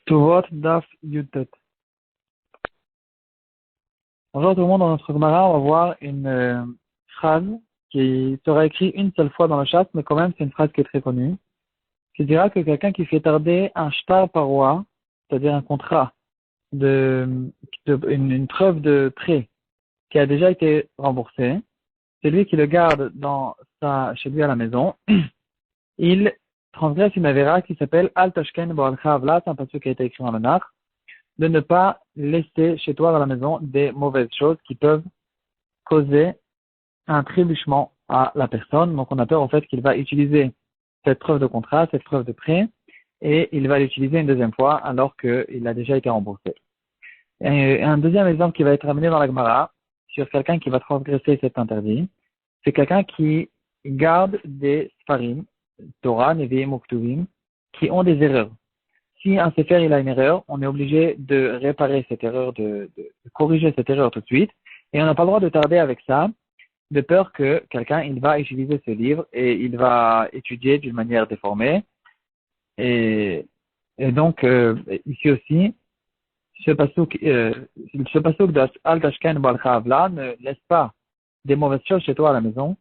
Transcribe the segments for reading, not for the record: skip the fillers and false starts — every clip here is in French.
Tuvot Daf Yutet. Bonjour tout le monde, dans notre Gemara, on va voir une phrase qui sera écrite une seule fois dans le chasse, mais quand même c'est une phrase qui est très connue, qui dira que quelqu'un qui fait tarder un shtar paroi, c'est-à-dire un contrat une preuve de prêt qui a déjà été remboursé, c'est lui qui le garde chez lui à la maison, il transgresse une avéra qui s'appelle Al Tashken Bo'al Chavla, c'est un passage qui a été écrit dans le Nar, de ne pas laisser chez toi dans la maison des mauvaises choses qui peuvent causer un trébuchement à la personne. Donc on a peur en fait qu'il va utiliser cette preuve de contrat, cette preuve de prêt, et il va l'utiliser une deuxième fois alors qu'il a déjà été remboursé. Et un deuxième exemple qui va être amené dans la Gemara sur quelqu'un qui va transgresser cet interdit, c'est quelqu'un qui garde des sfarim, Torah, Nevi'im ou Ktuvim, qui ont des erreurs. Si un sefer il a une erreur, on est obligé de réparer cette erreur, de corriger cette erreur tout de suite, et on n'a pas le droit de tarder avec ça, de peur que quelqu'un il va utiliser ce livre et il va étudier d'une manière déformée. Et donc ici aussi, ce pasuk de Al Tashken Bo'al Chavla ne laisse pas des mauvaises choses chez toi à la maison,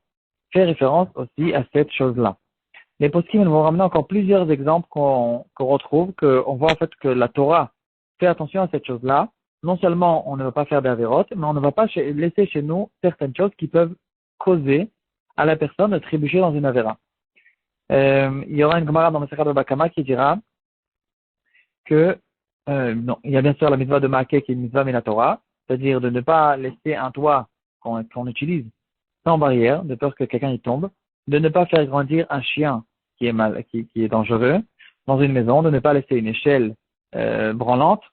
fait référence aussi à cette chose-là. Les poskim vont ramener encore plusieurs exemples qu'on retrouve, qu'on voit en fait que la Torah fait attention à cette chose-là. Non seulement on ne va pas faire d'avérotes, mais on ne va pas laisser chez nous certaines choses qui peuvent causer à la personne de trébucher dans une avéra. Il y aura une Gemara dans le Sekhat de Bakama qui dira que non, il y a bien sûr la mitzvah de Maakeh qui est une mitzvah Torah, c'est-à-dire de ne pas laisser un toit qu'on utilise sans barrière, de peur que quelqu'un y tombe, de ne pas faire grandir un chien qui est dangereux dans une maison, de ne pas laisser une échelle branlante.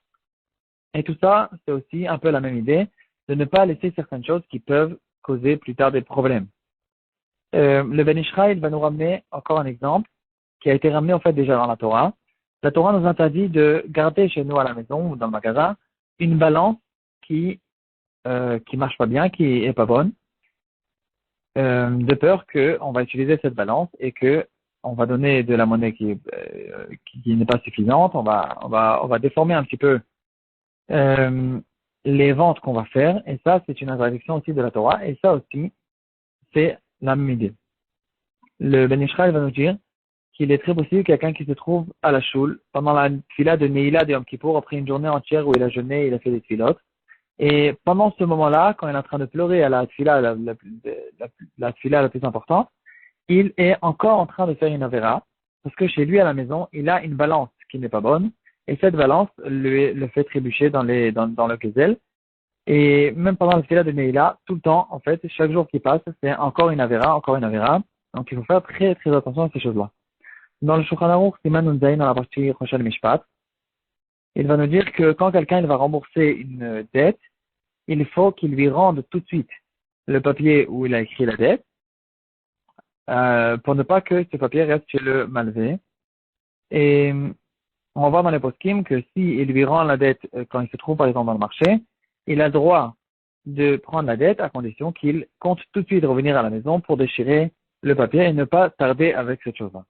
Et tout ça, c'est aussi un peu la même idée, de ne pas laisser certaines choses qui peuvent causer plus tard des problèmes. Le Ben Ish Chai va nous ramener encore un exemple qui a été ramené en fait déjà dans la Torah. La Torah nous interdit de garder chez nous à la maison ou dans le magasin une balance qui marche pas bien, qui est pas bonne, de peur qu'on va utiliser cette balance et que on va donner de la monnaie qui n'est pas suffisante, on va déformer un petit peu les ventes qu'on va faire, et ça c'est une interdiction aussi de la Torah, et ça aussi c'est la même idée. Le Ben Ish Chai va nous dire qu'il est très possible quelqu'un qui se trouve à la choule pendant la tfila de Neila de Yom Kippour, après une journée entière où il a jeûné, il a fait des tfilotes. Et pendant ce moment-là, quand il est en train de pleurer à la tfila, la tfila la plus importante, il est encore en train de faire une avéra, parce que chez lui à la maison, il a une balance qui n'est pas bonne, et cette balance le fait trébucher dans le gazelle. Et même pendant la tfila de Neila, tout le temps, en fait, chaque jour qui passe, c'est encore une avéra. Donc il faut faire très très attention à ces choses-là. Dans le Shulchan Aruch, Siman Nun Zayin, dans la partie Roshel Mishpat, il va nous dire que quand quelqu'un il va rembourser une dette, il faut qu'il lui rende tout de suite le papier où il a écrit la dette, pour ne pas que ce papier reste chez le malvé. Et on va voir dans les poskim que s'il lui rend la dette quand il se trouve par exemple dans le marché, il a le droit de prendre la dette à condition qu'il compte tout de suite revenir à la maison pour déchirer le papier et ne pas tarder avec cette chose-là.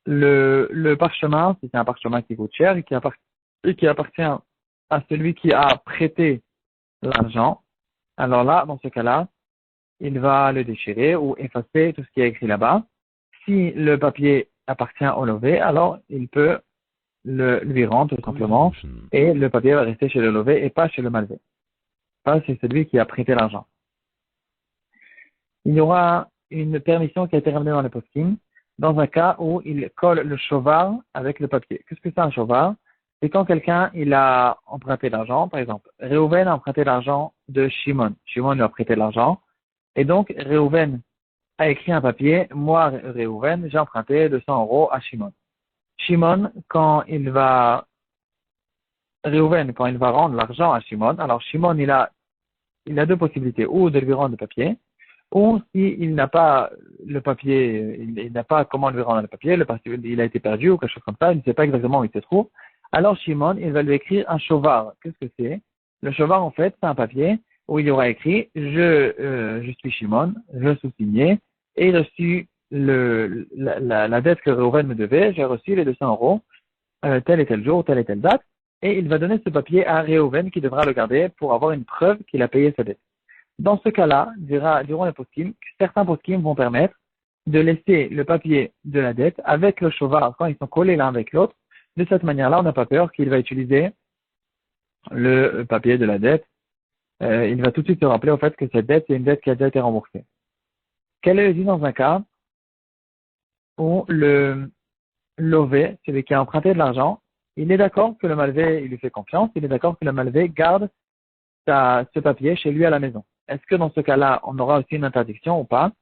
Le parchemin, si c'est un parchemin qui coûte cher et qui appartient à celui qui a prêté l'argent, alors là, dans ce cas-là, il va le déchirer ou effacer tout ce qui est écrit là-bas. Si le papier appartient au lové, alors il peut lui rendre tout simplement et le papier va rester chez le lové et pas chez le malvé. Ça, c'est celui qui a prêté l'argent. Il y aura une permission qui a été ramenée dans les poskim dans un cas où il colle le shovar avec le papier. Qu'est-ce que c'est un shovar? C'est quand quelqu'un il a emprunté l'argent, par exemple, Reuven a emprunté l'argent de Shimon. Shimon lui a prêté l'argent. Et donc, Reuven a écrit un papier, moi, Reuven, j'ai emprunté 200 € à Shimon. Shimon, Reuven, quand il va rendre l'argent à Shimon, alors Shimon, il a deux possibilités, ou de lui rendre le papier, ou s'il n'a pas le papier, il n'a pas comment lui rendre le papier il a été perdu ou quelque chose comme ça, il ne sait pas exactement où il se trouve, alors Shimon, il va lui écrire un shovar. Qu'est-ce que c'est? Le shovar, en fait, c'est un papier où il y aura écrit je suis Shimon, je sous-signé, et reçu la dette que Reuven me devait, j'ai reçu les 200 euros, tel et tel jour, telle et telle date, et il va donner ce papier à Reuven qui devra le garder pour avoir une preuve qu'il a payé sa dette. Dans ce cas-là, diront les poskim, certains poskim vont permettre de laisser le papier de la dette avec le shovar quand ils sont collés l'un avec l'autre. De cette manière-là, on n'a pas peur qu'il va utiliser le papier de la dette. Il va tout de suite se rappeler au fait que cette dette, c'est une dette qui a déjà été remboursée. Quel est le dit dans un cas où le lové, celui qui a emprunté de l'argent, il est d'accord que le malvé, il lui fait confiance, il est d'accord que le malvé garde ce papier chez lui à la maison. Est-ce que dans ce cas-là, on aura aussi une interdiction ou pas?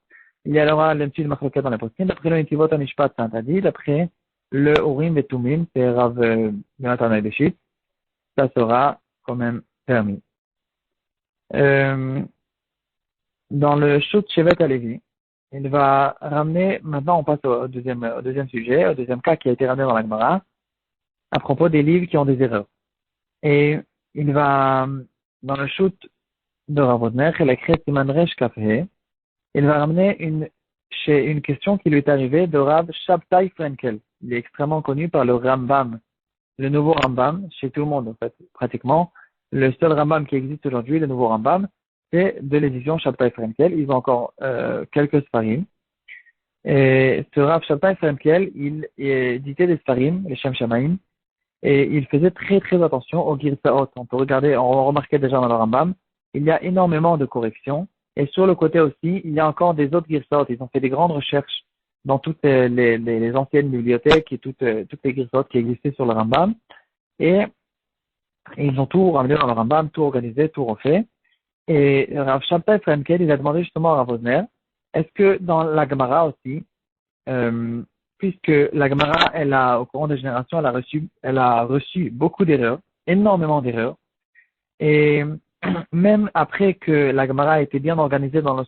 Il y aura le petit marloquet dans les postines. D'après le Netivot Amishpat, c'est interdit. D'après le Urim et Tumim, c'est Rav Jonathan Ebeshit, ça sera quand même permis. Dans le Shut Shevet Alevi, il va ramener, maintenant on passe au deuxième sujet, au deuxième cas qui a été ramené dans la Gemara, à propos des livres qui ont des erreurs. Et il va, dans le Shut de Rav Wosner, il a écrit Siman Resh Kafhe, il va ramener une question qui lui est arrivée de Rav Shabtai Frenkel. Il est extrêmement connu par le Rambam, le nouveau Rambam, chez tout le monde en fait, pratiquement. Le seul Rambam qui existe aujourd'hui, le nouveau Rambam, c'est de l'édition Shabtai Frenkel. Ils ont encore quelques Sfarim. Et ce Rav Shabtai Frenkel, il éditait des Sfarim, les Shem Shamaim, et il faisait très très attention aux Girsaot. On peut regarder, on remarquait déjà dans le Rambam, il y a énormément de corrections. Et sur le côté aussi, il y a encore des autres Girsaot. Ils ont fait des grandes recherches dans toutes les anciennes bibliothèques et toutes les Girsaot qui existaient sur le Rambam. Et ils ont tout ramené dans le Rambam, tout organisé, tout refait. Et Rav Shabtai Frenkel, il a demandé justement à Rav Wosner, est-ce que dans la Gemara aussi, puisque la Gemara, au courant des générations, elle a reçu beaucoup d'erreurs, énormément d'erreurs, et même après que la Gemara a été bien organisée dans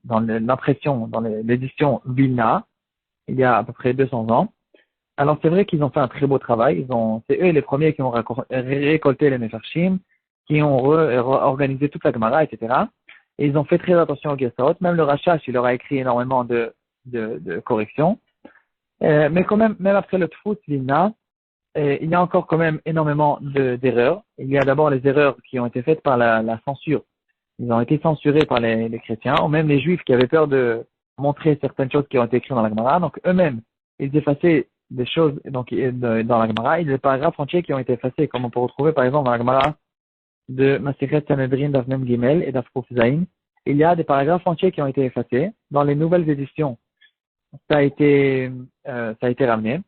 l'impression, dans l'édition Vilna, il y a à peu près 200 ans. Alors c'est vrai qu'ils ont fait un très beau travail. C'est eux les premiers qui ont récolté les Mefarshim, qui ont organisé toute la Gemara, etc. Et ils ont fait très attention au Gesot. Même le Rachash, il leur a écrit énormément de corrections. Mais quand même après le Tfut Vilna, il y a encore quand même énormément d'erreurs. Il y a d'abord les erreurs qui ont été faites par la censure. Ils ont été censurés par les chrétiens, ou même les juifs qui avaient peur de montrer certaines choses qui ont été écrites dans la Gemara. Donc eux-mêmes, ils effaçaient des choses dans la Gemara. Il y a des paragraphes entiers qui ont été effacés, comme on peut retrouver par exemple dans la Gemara de Masechet Sanhedrin Daf Mem Gimel et Daf Kuf Zayin. Il y a des paragraphes entiers qui ont été effacés. Dans les nouvelles éditions, ça a été ramené.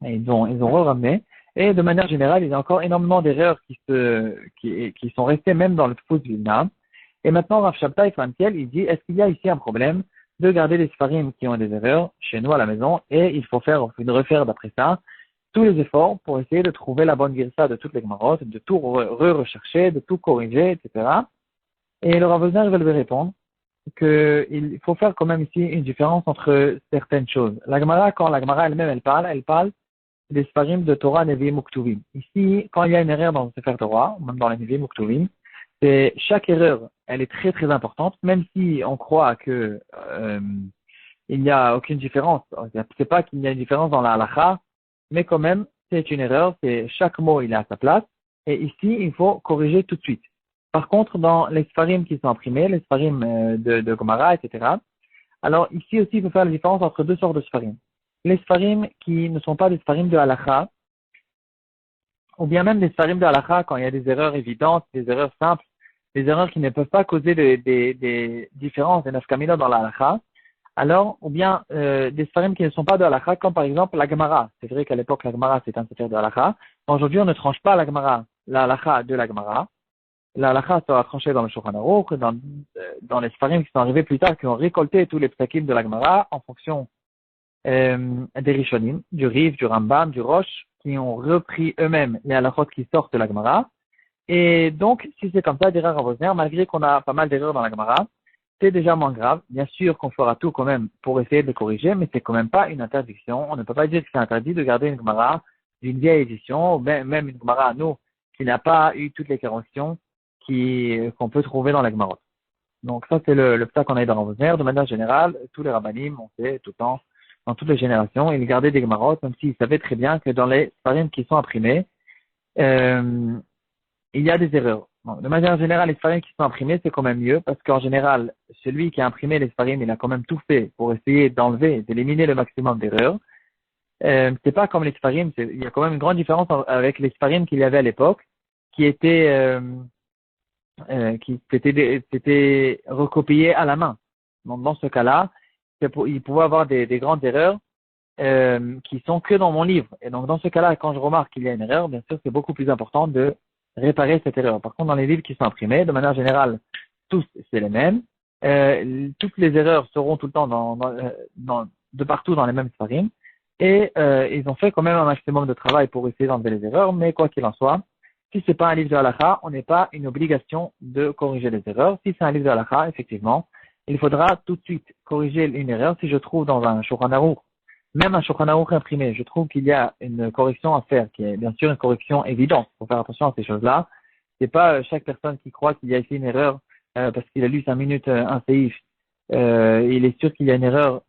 Et ils ont re-ramené. Et de manière générale, il y a encore énormément d'erreurs qui sont restées même dans le Tfut Vilna. Et maintenant, Rav Shabtai Frenkel, il dit, est-ce qu'il y a ici un problème de garder les Sfarim qui ont des erreurs chez nous à la maison, et il faut refaire d'après ça tous les efforts pour essayer de trouver la bonne girsa de toutes les Gemarot, de tout rechercher, de tout corriger, etc. Et le Rav Wosner va lui répondre qu'il faut faire quand même ici une différence entre certaines choses. Quand la Gemara elle-même elle parle des Sfarim de Torah, Nevi'im ou Ktuvim. Ici, quand il y a une erreur dans le Sefer Torah, ou même dans les Nevi'im ou Ktuvim, chaque erreur, elle est très très importante, même si on croit que il n'y a aucune différence. C'est pas qu'il y a une différence dans la halakha, mais quand même, c'est une erreur, chaque mot il est à sa place, et ici, il faut corriger tout de suite. Par contre, dans les Sfarim qui sont imprimés, les Sfarim de Gemara, etc., alors ici aussi, il faut faire la différence entre deux sortes de Sfarim. Les Sfarim qui ne sont pas des Sfarim de halakha, ou bien même des Sfarim de halakha quand il y a des erreurs évidentes, des erreurs simples, des erreurs qui ne peuvent pas causer des différences, des nafkamina dans la halakha, alors, ou bien des Sfarim qui ne sont pas de halakha, comme par exemple la Gemara. C'est vrai qu'à l'époque, la Gemara, c'est un sefer de halakha. Aujourd'hui, on ne tranche pas la Gemara, la halakha de la Gemara. La halakha sera tranchée dans le Shulchan Aruch, dans les Sfarim qui sont arrivés plus tard, qui ont récolté tous les psakim de la Gemara en fonction des Rishonim, du Rif, du Rambam, du Rosh, qui ont repris eux-mêmes les halakhot qui sortent de la Gemara. Et donc, si c'est comme ça, dira Rav Wosner, malgré qu'on a pas mal d'erreurs dans la Gemara, c'est déjà moins grave. Bien sûr qu'on fera tout quand même pour essayer de les corriger, mais c'est quand même pas une interdiction. On ne peut pas dire que c'est interdit de garder une Gemara d'une vieille édition, ou même une Gemara à nous, qui n'a pas eu toutes les corrections qu'on peut trouver dans la Gemara. Donc ça, c'est le psak qu'on a dans Ravosner. De manière générale, tous les rabbanim, on sait tout le temps, dans toutes les générations, ils gardaient des Gemarot, même s'ils savaient très bien que dans les Sfarim qui sont imprimés, euh, il y a des erreurs. Donc, de manière générale, les Sfarim qui sont imprimés, c'est quand même mieux, parce qu'en général, celui qui a imprimé les Sfarim, il a quand même tout fait pour essayer d'enlever, d'éliminer le maximum d'erreurs. C'est pas comme les Sfarim, il y a quand même une grande différence avec les Sfarim qu'il y avait à l'époque, qui étaient c'était recopié à la main. Donc dans ce cas-là, il pouvait avoir des grandes erreurs qui sont que dans mon livre. Et donc dans ce cas-là, quand je remarque qu'il y a une erreur, bien sûr, c'est beaucoup plus important de réparer cette erreur. Par contre, dans les livres qui sont imprimés, de manière générale, tous c'est les mêmes. Toutes les erreurs seront tout le temps de partout dans les mêmes farines. Et ils ont fait quand même un maximum de travail pour essayer d'enlever les erreurs, mais quoi qu'il en soit, si c'est pas un livre de halakha, on n'est pas une obligation de corriger les erreurs. Si c'est un livre de halakha, effectivement, il faudra tout de suite corriger une erreur. Si je trouve dans un Shulchan Aruch, même un Shulchan Aruch imprimé, je trouve qu'il y a une correction à faire, qui est bien sûr une correction évidente. Il faut faire attention à ces choses-là. C'est pas chaque personne qui croit qu'il y a ici une erreur parce qu'il a lu 5 minutes un séif. Il est sûr qu'il y a une erreur,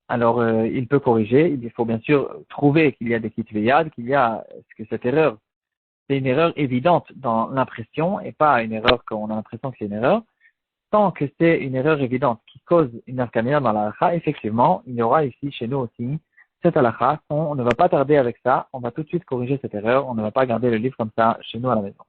alors il peut corriger. Il faut bien sûr trouver qu'il y a des kitveyad, qu'il y a que cette erreur c'est une erreur évidente dans l'impression et pas une erreur qu'on a l'impression que c'est une erreur. Tant que c'est une erreur évidente qui cause une arcania dans la halakha, effectivement, il y aura ici chez nous aussi cette halakha. On ne va pas tarder avec ça, on va tout de suite corriger cette erreur, on ne va pas garder le livre comme ça chez nous à la maison.